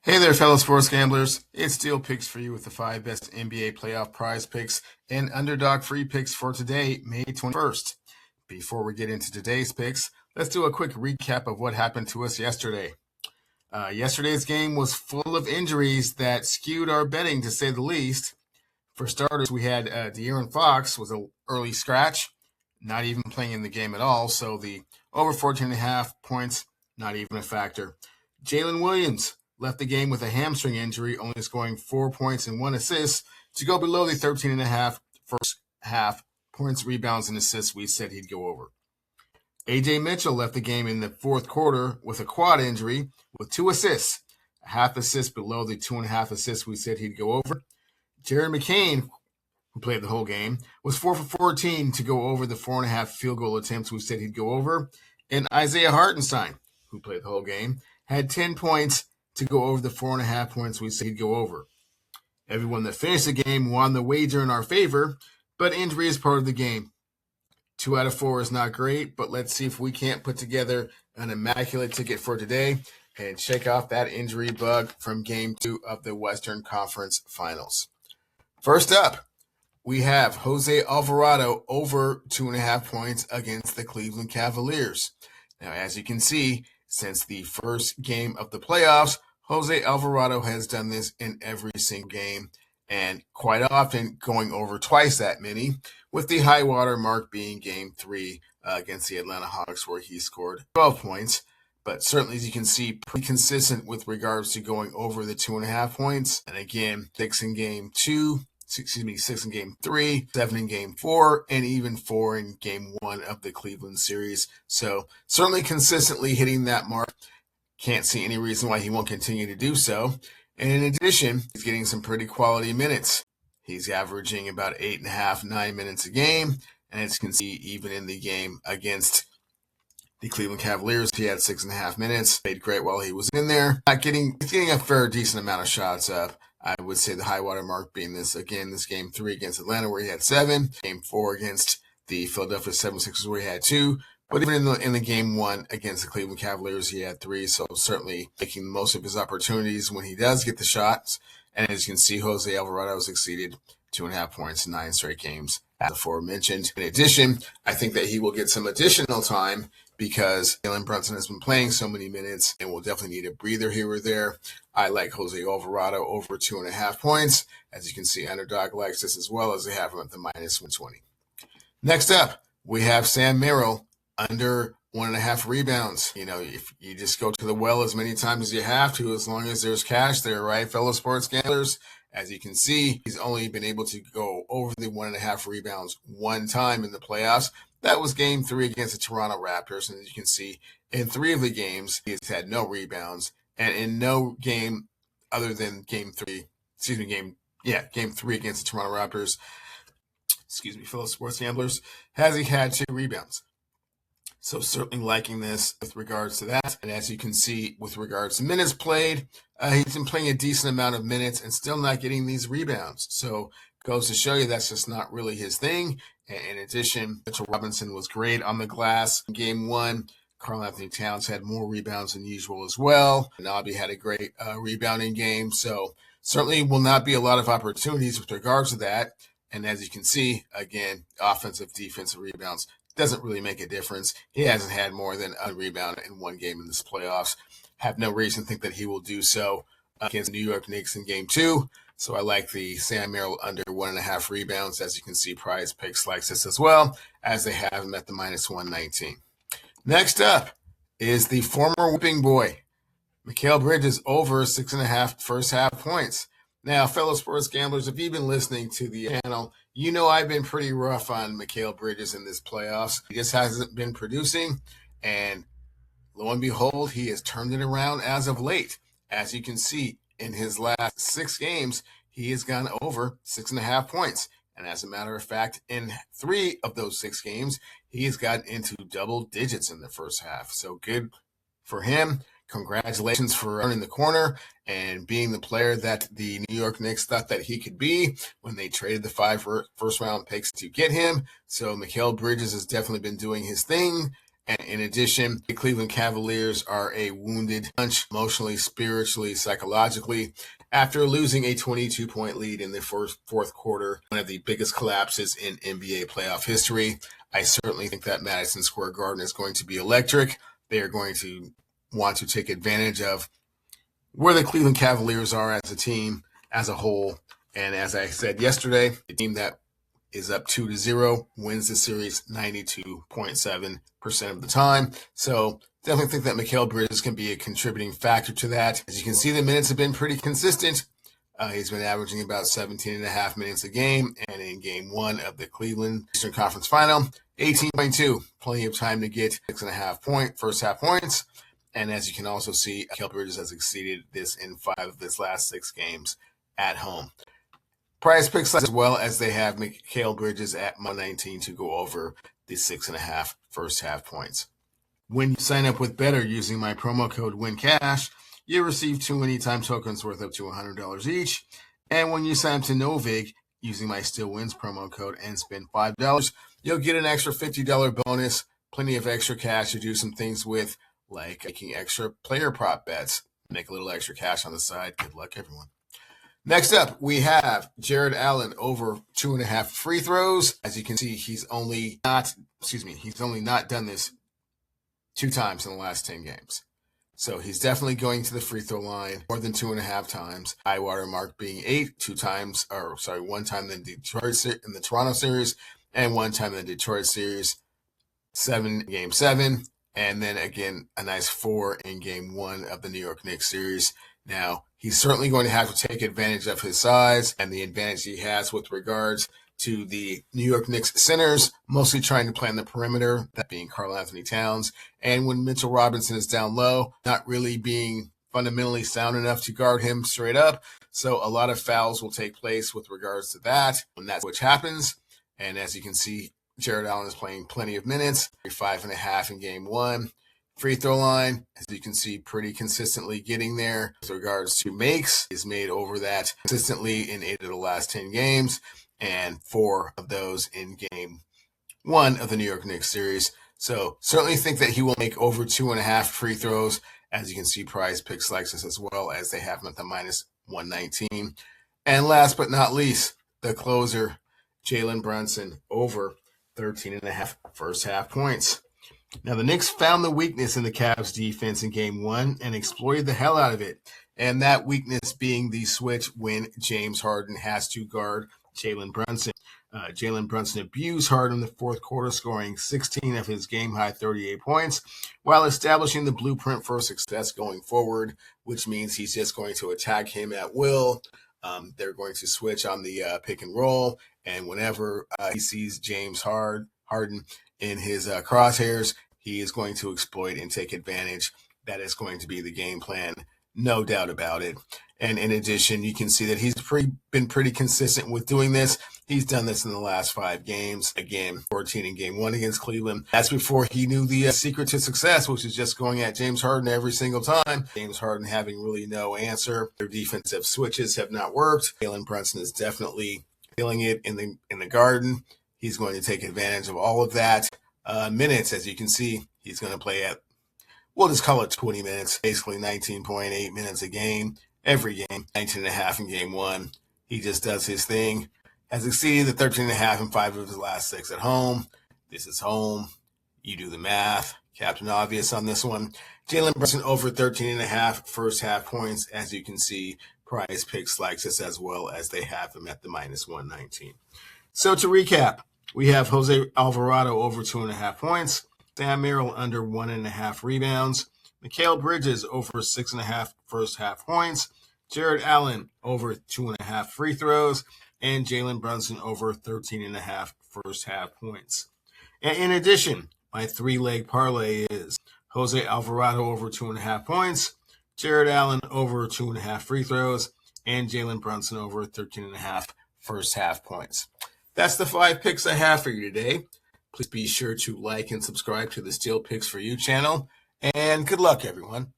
Hey there, fellow sports gamblers. It's Steel Picks for you with the 5 best NBA playoff prize picks and Underdog free picks for today, May 21st. Before we get into today's picks, let's do a quick recap of what happened to us yesterday. Yesterday's game was full of injuries that skewed our betting, to say the least. For starters, we had De'Aaron Fox was an early scratch, not even playing in the game at all, so the over 14.5 points, not even a factor. Jalen Williams left the game with a hamstring injury, only scoring 4 points and 1 assist to go below the 13.5 first half points, rebounds, and assists we said he'd go over. A.J. Mitchell left the game in the fourth quarter with a quad injury with 2 assists, a half assist below the 2.5 assists we said he'd go over. Jared McCain, who played the whole game, was 4 for 14 to go over the 4.5 field goal attempts we said he'd go over. And Isaiah Hartenstein, who played the whole game, had 10 points to go over the 4.5 points we said he'd go over. Everyone that finished the game won the wager in our favor, but injury is part of the game. 2 out of 4 is not great, but let's see if we can't put together an immaculate ticket for today and check off that injury bug from Game 2 of the Western Conference Finals. First up, we have Jose Alvarado over 2.5 points against the Cleveland Cavaliers. Now, as you can see, since the first game of the playoffs, Jose Alvarado has done this in every single game, and quite often going over twice that many, with the high water mark being Game 3 against the Atlanta Hawks, where he scored 12 points. But certainly, as you can see, pretty consistent with regards to going over the 2.5 points. And again, 6 in Game 3, 7 in Game 4, and even 4 in Game 1 of the Cleveland series. So certainly consistently hitting that mark. Can't see any reason why he won't continue to do so. And in addition, he's getting some pretty quality minutes. He's averaging about 8.5, 9 minutes a game. And as you can see, even in the game against the Cleveland Cavaliers, he had 6.5 minutes. Played great while he was in there. He's getting a fair, decent amount of shots up. I would say the high water mark being this Game 3 against Atlanta, where he had 7. Game 4 against the Philadelphia 76ers, where he had 2. But even in the Game 1 against the Cleveland Cavaliers, he had 3. So certainly making the most of his opportunities when he does get the shots. And as you can see, Jose Alvarado has exceeded 2.5 points in 9 straight games, as aforementioned. In addition, I think that he will get some additional time because Jalen Brunson has been playing so many minutes and will definitely need a breather here or there. I like Jose Alvarado over 2.5 points. As you can see, Underdog likes this as well, as they have him at the minus 120. Next up, we have Sam Merrill under 1.5 rebounds. If you just go to the well as many times as you have to, as long as there's cash there, right, fellow sports gamblers? As you can see, he's only been able to go over the 1.5 rebounds one time in the playoffs. That was Game 3 against the Toronto Raptors. And as you can see, in 3 of the games, he's had no rebounds. And in no game other than Game 3 against the Toronto Raptors, fellow sports gamblers, has he had 2 rebounds. So certainly liking this with regards to that. And as you can see, with regards to minutes played, he's been playing a decent amount of minutes and still not getting these rebounds. So goes to show you that's just not really his thing. And in addition, Mitchell Robinson was great on the glass in Game 1. Karl-Anthony Towns had more rebounds than usual as well. Nabi had a great rebounding game. So certainly will not be a lot of opportunities with regards to that. And as you can see, again, offensive, defensive rebounds doesn't really make a difference. He hasn't had more than a rebound in 1 game in this playoffs. Have no reason to think that he will do so against the New York Knicks in Game 2. So I like the Sam Merrill under 1.5 rebounds. As you can see, Prizepicks likes this as well, as they have him at the minus 119. Next up is the former whipping boy, Mikal Bridges, over 6.5 first half points. Now, fellow sports gamblers, if you've been listening to the channel, you know I've been pretty rough on Mikal Bridges in this playoffs. He just hasn't been producing, and lo and behold, he has turned it around as of late. As you can see, in his last 6 games, he has gone over 6.5 points. And as a matter of fact, in 3 of those 6 games, he has gotten into double digits in the first half. So good for him. Congratulations for running the corner and being the player that the New York Knicks thought that he could be when they traded the 5 first-round picks to get him. So Mikal Bridges has definitely been doing his thing, And in addition, the Cleveland Cavaliers are a wounded bunch emotionally, spiritually, psychologically, after losing a 22-point lead in the fourth quarter, one of the biggest collapses in NBA playoff history. I certainly think that Madison Square Garden is going to be electric. They are going to want to take advantage of where the Cleveland Cavaliers are as a team, as a whole. And as I said yesterday, the team that is up 2-0 wins the series 92.7% of the time. So definitely think that Mikal Bridges can be a contributing factor to that. As you can see, the minutes have been pretty consistent. He's been averaging about 17.5 minutes a game. And in game one of the Cleveland Eastern Conference Final, 18.2. Plenty of time to get 6.5 first half points. And as you can also see, Mikal Bridges has exceeded this in 5 of his last 6 games at home. Prizepicks as well, as they have Mikal Bridges at -19 to go over the 6.5 first half points. When you sign up with BETR using my promo code WINCASH, you receive 2 anytime tokens worth up to $100 each. And when you sign up to Novig using my STEELEWINS promo code and spend $5, you'll get an extra $50 bonus, plenty of extra cash to do some things with, like making extra player prop bets. Make a little extra cash on the side. Good luck, everyone. Next up, we have Jared Allen over 2.5 free throws. As you can see, he's only not done this 2 times in the last 10 games. So he's definitely going to the free throw line more than 2.5 times. High water mark being 1 time in the Toronto series, and 1 time in the Detroit series, game 7, and then again a nice 4 in game 1 of the New York Knicks series. Now, he's certainly going to have to take advantage of his size and the advantage he has with regards to the New York Knicks centers, mostly trying to play on the perimeter, that being Karl-Anthony Towns. And when Mitchell Robinson is down low, not really being fundamentally sound enough to guard him straight up. So a lot of fouls will take place with regards to that when that switch happens. And as you can see, Jared Allen is playing plenty of minutes, 5.5 in game 1. Free throw line, as you can see, pretty consistently getting there. With regards to makes, is made over that consistently in 8 of the last 10 games, and 4 of those in game 1 of the New York Knicks series. So certainly think that he will make over 2.5 free throws. As you can see, Prizepicks likes this as well, as they have him at the -119. And last but not least, the closer, Jalen Brunson, over 13.5 first half points. Now, the Knicks found the weakness in the Cavs defense in game 1 and exploited the hell out of it. And that weakness being the switch when James Harden has to guard Jalen Brunson. Jalen Brunson abused Harden in the fourth quarter, scoring 16 of his game-high 38 points, while establishing the blueprint for success going forward, which means he's just going to attack him at will. They're going to switch on the pick and roll, and whenever he sees James Harden in his crosshairs, he is going to exploit and take advantage. That is going to be the game plan, no doubt about it. And in addition, you can see that he's been pretty consistent with doing this. He's done this in the last 5 games. Again, 14 in game 1 against Cleveland. That's before he knew the secret to success, which is just going at James Harden every single time. James Harden having really no answer. Their defensive switches have not worked. Jalen Brunson is definitely feeling it in the garden. He's going to take advantage of all of that. Minutes, as you can see, he's going to play at, we'll just call it 20 minutes, basically 19.8 minutes a game, every game, 19.5 in game 1. He just does his thing. Has exceeded the 13.5 in 5 of his last 6 at home. This is home. You do the math. Captain Obvious on this one. Jalen Brunson over 13.5 first half points. As you can see, Prizepicks likes this as well, as they have him at the -119. So to recap, we have Jose Alvarado over 2.5 points, Sam Merrill under 1.5 rebounds, Mikal Bridges over 6.5 first half points, Jared Allen over 2.5 free throws, and Jalen Brunson over 13.5 first half points. And in addition, my 3-leg parlay is Jose Alvarado over 2.5 points, Jared Allen over 2.5 free throws, and Jalen Brunson over 13.5 first half points. That's the 5 picks I have for you today. Please be sure to like and subscribe to the Steel Picks for You channel. And good luck, everyone.